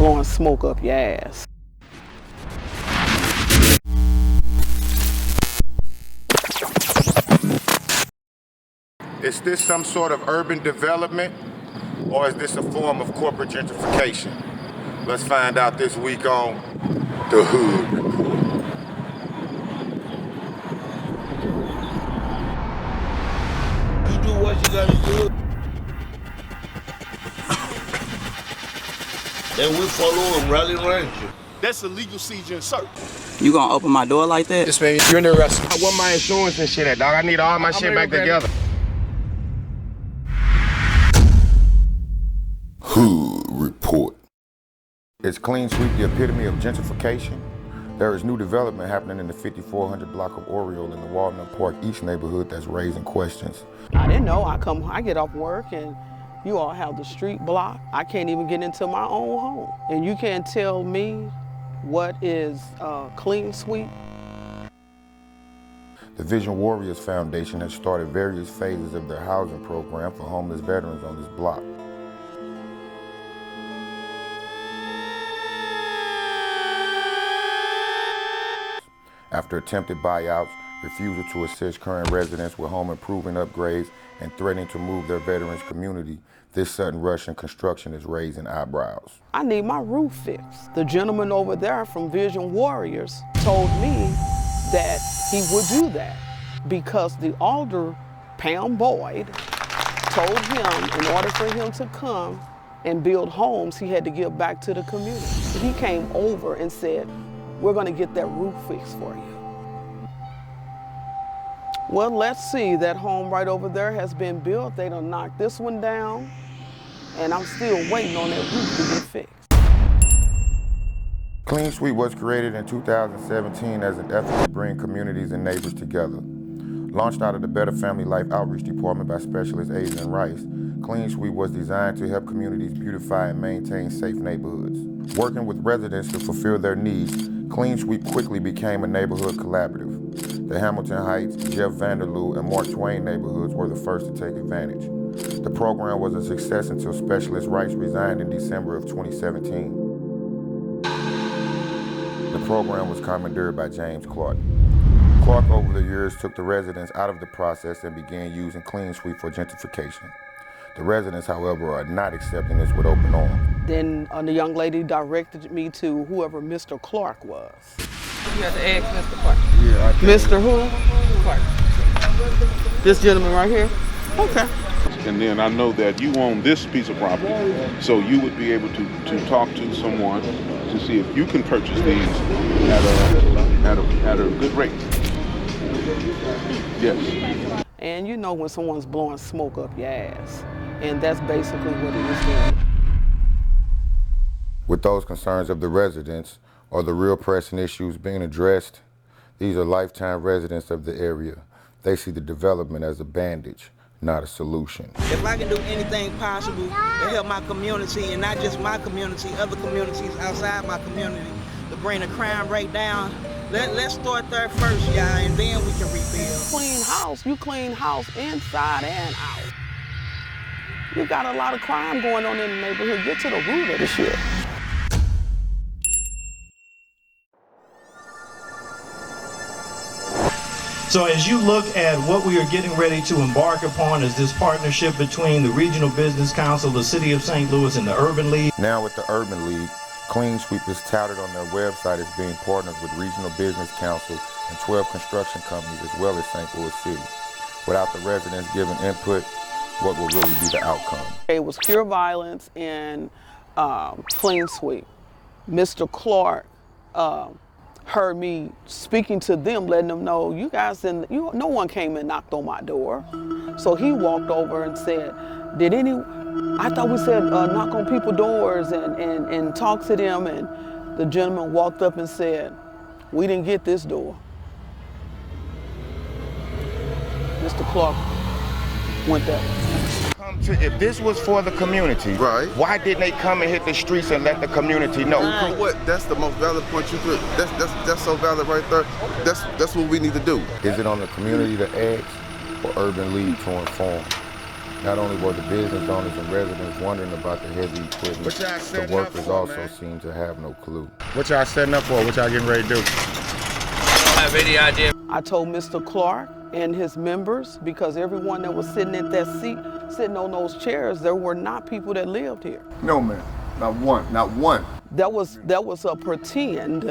blowing smoke up your ass. Is this some sort of urban development, or is this a form of corporate gentrification? Let's find out this week on The Hood Report. You do what you gotta do. Then we follow and rally around you. That's a legal seizure and search. You gonna open my door like that? Yes, man. You're in the arrest. I want my insurance and shit at, dog. I need all my shit back together. Hood Report. Is Clean Sweep the epitome of gentrification? There is new development happening in the 5400 block of Oriole in the Walnut Park East neighborhood that's raising questions. I didn't know. I get off work and you all have the street blocked. I can't even get into my own home. And you can't tell me what is Clean Sweep. The Vision Warriors Foundation has started various phases of their housing program for homeless veterans on this block. After attempted buyouts, refusal to assist current residents with home improvement upgrades, and threatening to move their veterans community, this sudden rush in construction is raising eyebrows. I need my roof fixed. The gentleman over there from Vision Warriors told me that he would do that because the alder, Pam Boyd, told him in order for him to come and build homes, he had to give back to the community. He came over and said, we're gonna get that roof fixed for you. Well, let's see, that home right over there has been built. They done knocked this one down, and I'm still waiting on that roof to get fixed. Clean Sweep was created in 2017 as an effort to bring communities and neighbors together. Launched out of the Better Family Life Outreach Department by Specialist Adrian Rice, Clean Sweep was designed to help communities beautify and maintain safe neighborhoods. Working with residents to fulfill their needs, Clean Sweep quickly became a neighborhood collaborative. The Hamilton Heights, Jeff Vanderloo, and Mark Twain neighborhoods were the first to take advantage. The program was a success until Specialist Rice resigned in December of 2017. The program was commandeered by James Clark. Clark, over the years, took the residents out of the process and began using Clean Sweep for gentrification. The residents, however, are not accepting this with open arms. Then the young lady directed me to whoever Mr. Clark was. You have to ask Mr. Clark. Yeah, Mr. who? Clark. This gentleman right here? Okay. And then I know that you own this piece of property, so you would be able to talk to someone to see if you can purchase these at a good rate. Yes. And you know when someone's blowing smoke up your ass, and that's basically what it is doing. With those concerns of the residents or the real pressing issues being addressed, these are lifetime residents of the area. They see the development as a bandage, not a solution. If I can do anything possible to help my community, and not just my community, other communities outside my community, to bring the crime rate down, let's start there first, y'all, and then we can rebuild. Clean house, you clean house inside and out. You got a lot of crime going on in the neighborhood. Get to the root of the shit. So as you look at what we are getting ready to embark upon as this partnership between the Regional Business Council, the City of St. Louis, and the Urban League. Now with the Urban League, Clean Sweep is touted on their website as being partnered with Regional Business Council and 12 construction companies as well as St. Louis City. Without the residents giving input, what will really be the outcome? It was pure violence and Clean Sweep. Mr. Clark heard me speaking to them, letting them know, no one came and knocked on my door. So he walked over and said, I thought we said knock on people's doors and talk to them, and the gentleman walked up and said, we didn't get this door. Mr. Clark went that way. If this was for the community, right, why didn't they come and hit the streets and let the community know? You know what? That's the most valid point you could. That's so valid right there. That's what we need to do. Is it on the community to ask or Urban League to inform? Not only were the business owners and residents wondering about the heavy equipment, the workers also seemed to have no clue. What y'all setting up for? What y'all getting ready to do? I don't have any idea. I told Mr. Clark and his members, because everyone that was sitting at that seat, sitting on those chairs, there were not people that lived here. No, ma'am. Not one. Not one. That was a pretend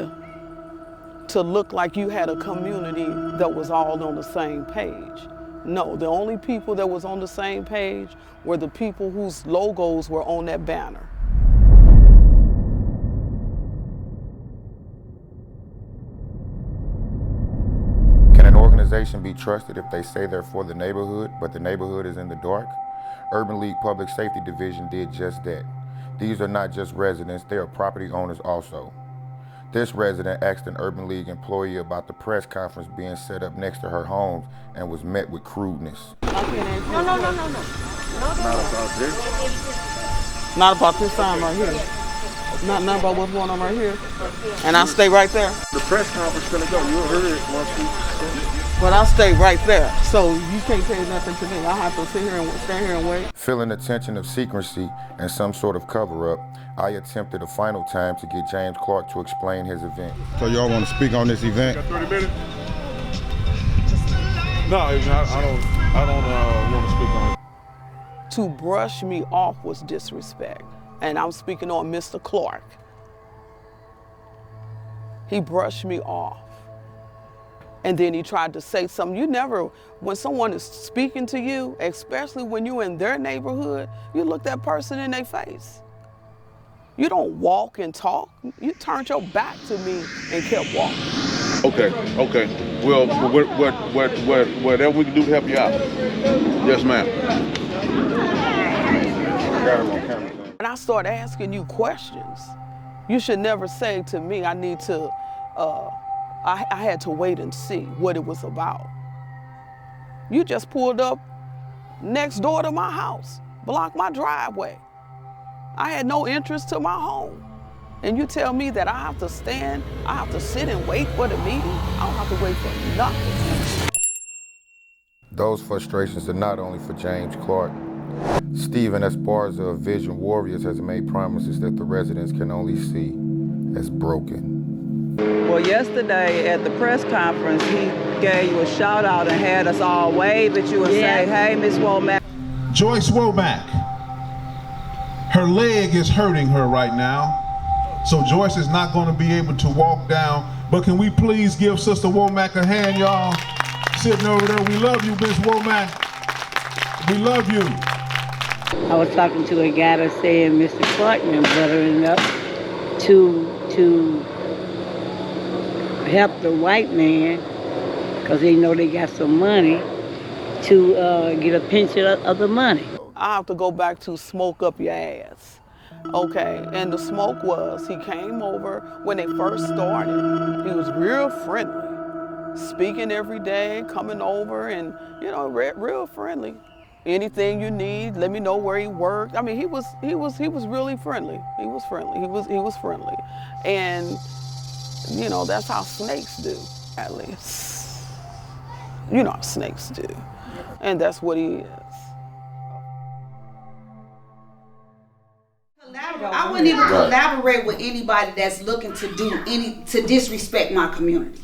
to look like you had a community that was all on the same page. No, the only people that was on the same page were the people whose logos were on that banner. Can an organization be trusted if they say they're for the neighborhood, but the neighborhood is in the dark? Urban League Public Safety Division did just that. These are not just residents, they are property owners also. This resident asked an Urban League employee about the press conference being set up next to her home and was met with crudeness. No. Not about this. Not about this time right here. Not about what's going on right here. And I stay right there. The press conference gonna go. You'll hear it once we. But I stay right there, so you can't say nothing to me. I have to sit here and stand here and wait. Feeling the tension of secrecy and some sort of cover-up, I attempted a final time to get James Clark to explain his event. So y'all want to speak on this event? Got 30 minutes? No, I don't want to speak on it. To brush me off was disrespect. And I'm speaking on Mr. Clark. He brushed me off. And then he tried to say something. You never, when someone is speaking to you, especially when you're in their neighborhood, you look that person in their face. You don't walk and talk. You turned your back to me and kept walking. Okay. Well, whatever we can do to help you out. Yes, ma'am. And I started asking you questions. You should never say to me, I need to, I had to wait and see what it was about. You just pulled up next door to my house, blocked my driveway. I had no interest to my home. And you tell me that I have to stand, I have to sit and wait for the meeting. I don't have to wait for nothing. Those frustrations are not only for James Clark. Stephen Esparza of Vision Warriors has made promises that the residents can only see as broken. Well, yesterday at the press conference, he gave you a shout out and had us all wave at you and say, hey, Miss Womack. Joyce Womack, her leg is hurting her right now. So Joyce is not going to be able to walk down. But can we please give Sister Womack a hand, y'all? Sitting over there, we love you, Miss Womack. We love you. I was talking to a guy that said Mr. Clark been buttering up to help the white man, because they know they got some money, to get a pension of the money. I have to go back to smoke up your ass. Okay, and the smoke was, he came over when they first started. He was real friendly, speaking every day, coming over, and real friendly. Anything you need, let me know where he worked. I mean, he was really friendly. He was friendly, and that's how snakes do, at least. You know how snakes do, and that's what he is. I wouldn't even collaborate with anybody that's looking to disrespect my community.